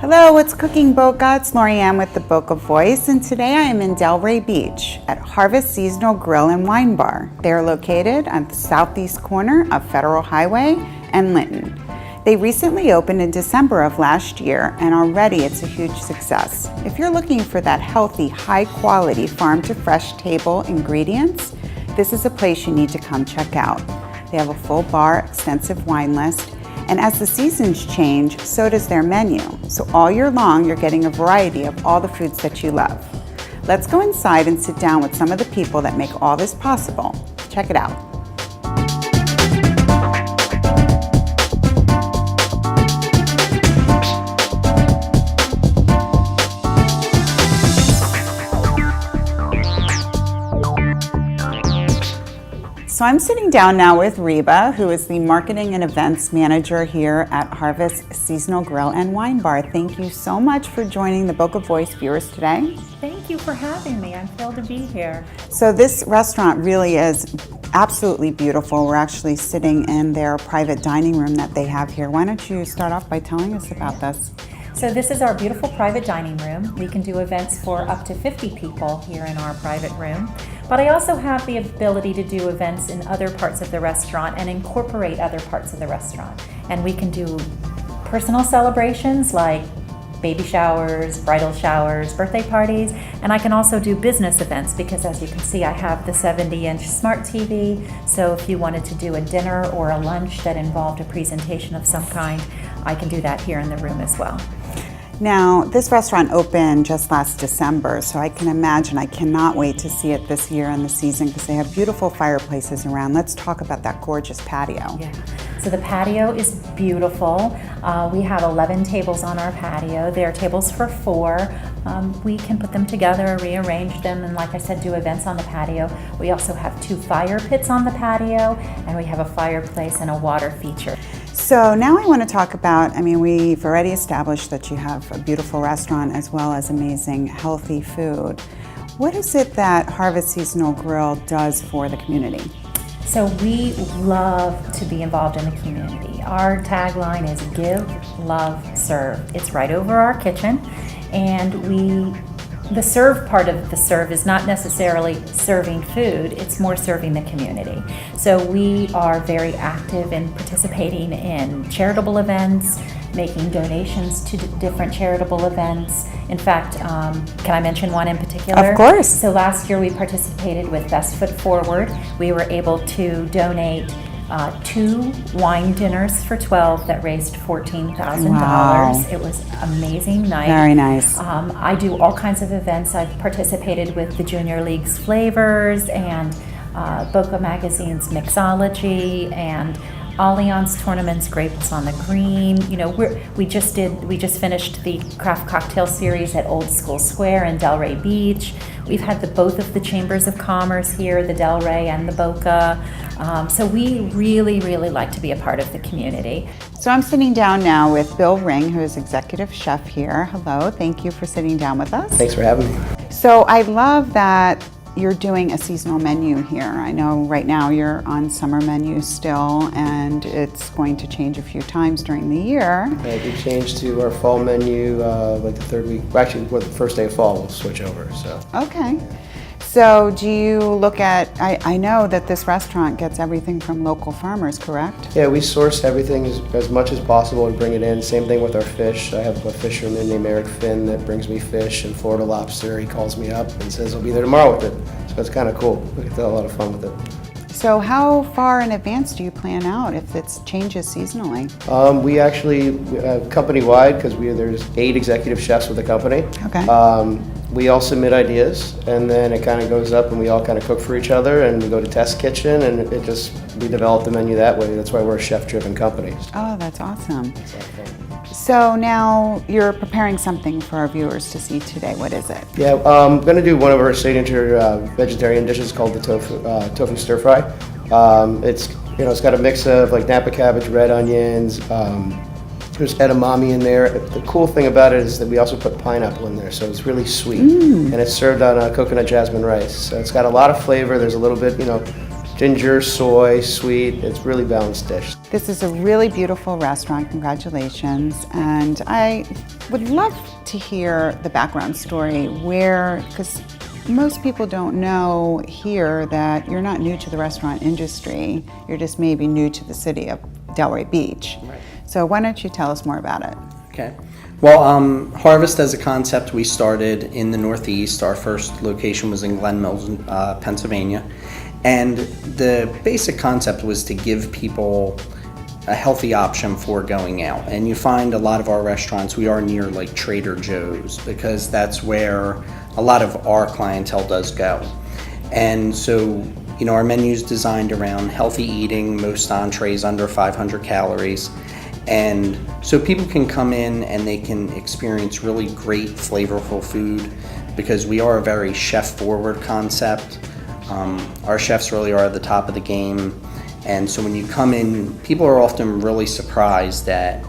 Hello, what's cooking Boca? It's Lorianne with the Boca Voice, and today I am in Delray Beach at Harvest Seasonal Grill and Wine Bar. They are located on the southeast corner of Federal Highway and Linton. They recently opened in December of last year, and already it's a huge success. If you're looking for that healthy, high-quality farm-to-fresh table ingredients, this is a place you need to come check out. They have a full bar, extensive wine list, and as the seasons change, so does their menu. So all year long, you're getting a variety of all the foods that you love. Let's go inside and sit down with some of the people that make all this possible. Check it out. So I'm sitting down now with Reba, who is the Marketing and Events Manager here at Harvest Seasonal Grill and Wine Bar. Thank you so much for joining the Boca Voice viewers today. Thank you for having me. I'm thrilled to be here. So this restaurant really is absolutely beautiful. We're actually sitting in their private dining room that they have here. Why don't you start off by telling us about this? So this is our beautiful private dining room. We can do events for up to 50 people here in our private room. But I also have the ability to do events in other parts of the restaurant and incorporate other parts of the restaurant. And we can do personal celebrations like baby showers, bridal showers, birthday parties, and I can also do business events because, as you can see, I have the 70-inch smart TV. So if you wanted to do a dinner or a lunch that involved a presentation of some kind, I can do that here in the room as well. Now, this restaurant opened just last December, so I can imagine, I cannot wait to see it this year in the season because they have beautiful fireplaces around. Let's talk about that gorgeous patio. Yeah. So the patio is beautiful. We have 11 tables on our patio. There are tables for 4. We can put them together, rearrange them, and like I said, do events on the patio. We also have 2 fire pits on the patio, and we have a fireplace and a water feature. So now I want to talk about, we've already established that you have a beautiful restaurant as well as amazing healthy food. What is it that Harvest Seasonal Grill does for the community? So we love to be involved in the community. Our tagline is give, love, serve. It's right over our kitchen, and the serve part of the serve is not necessarily serving food, it's more serving the community. So we are very active in participating in charitable events, making donations to different charitable events. In fact, can I mention one in particular? Of course. So last year we participated with Best Foot Forward. We were able to donate 2 wine dinners for 12 that raised $14,000. Wow. It was an amazing night. Very nice. I do all kinds of events. I've participated with the Junior League's Flavors and Boca Magazine's Mixology and Allianz Tournament's Grapes on the Green. You know, we just finished the craft cocktail series at Old School Square in Delray Beach. We've had both of the chambers of commerce here, the Delray and the Boca. So we really, really like to be a part of the community. So I'm sitting down now with Bill Ring, who is executive chef here. Hello, thank you for sitting down with us. Thanks for having me. So I love that you're doing a seasonal menu here. I know right now you're on summer menu still, and it's going to change a few times during the year. We changed to our fall menu like the 3rd week. Well, actually, the first day of fall we'll switch over. So. Okay. So do you look at, I know that this restaurant gets everything from local farmers, correct? Yeah, we source everything as much as possible and bring it in. Same thing with our fish. I have a fisherman named Eric Finn that brings me fish and Florida lobster. He calls me up and says he'll be there tomorrow with it. So it's kind of cool. We get a lot of fun with it. So how far in advance do you plan out if it changes seasonally? We actually, company-wide, because there's 8 executive chefs with the company. Okay. We all submit ideas, and then it kind of goes up, and we all kind of cook for each other, and we go to test kitchen, and we develop the menu that way. That's why we're a chef-driven company. Oh, that's awesome. It's a lot of fun. So now you're preparing something for our viewers to see today. What is it? Yeah, I'm going to do one of our signature vegetarian dishes called the tofu stir fry. It's got a mix of like Napa cabbage, red onions. There's edamame in there. The cool thing about it is that we also put pineapple in there, so it's really sweet. And it's served on coconut jasmine rice. So it's got a lot of flavor. There's a little bit, ginger, soy, sweet. It's really balanced dish. This is a really beautiful restaurant, congratulations. And I would love to hear the background story because most people don't know here that you're not new to the restaurant industry. You're just maybe new to the city of Delray Beach. Right. So why don't you tell us more about it? Okay. Well, Harvest as a concept, we started in the Northeast. Our first location was in Glen Mills, Pennsylvania. And the basic concept was to give people a healthy option for going out. And you find a lot of our restaurants, we are near like Trader Joe's because that's where a lot of our clientele does go. And so, our menu is designed around healthy eating, most entrees under 500 calories. And so people can come in and they can experience really great flavorful food because we are a very chef-forward concept. Our chefs really are at the top of the game. And so when you come in, people are often really surprised at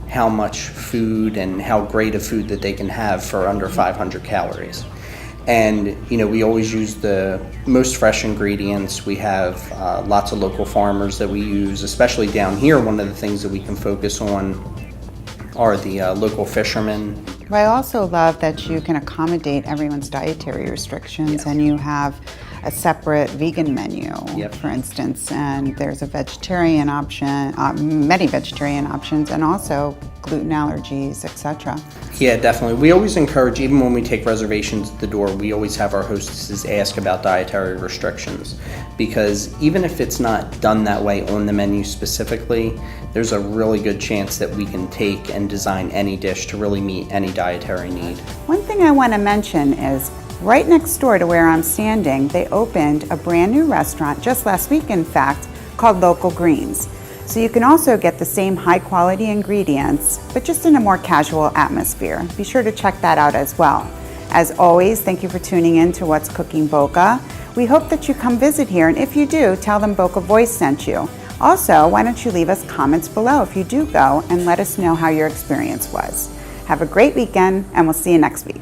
how much food and how great of food that they can have for under 500 calories. And we always use the most fresh ingredients. We have lots of local farmers that we use, especially down here. One of the things that we can focus on are the local fishermen. I also love that you can accommodate everyone's dietary restrictions. Yes. And you have a separate vegan menu, Yep. for instance, and there's a vegetarian option, many vegetarian options, and also gluten allergies, etc. Yeah, definitely. We always encourage, even when we take reservations at the door, we always have our hostesses ask about dietary restrictions because even if it's not done that way on the menu specifically, there's a really good chance that we can take and design any dish to really meet any dietary need. One thing I want to mention is right next door to where I'm standing, they opened a brand new restaurant just last week, in fact, called Local Greens. So you can also get the same high quality ingredients, but just in a more casual atmosphere. Be sure to check that out as well. As always, thank you for tuning in to What's Cooking Boca. We hope that you come visit here, and if you do, tell them Boca Voice sent you. Also, why don't you leave us comments below if you do go and let us know how your experience was. Have a great weekend, and we'll see you next week.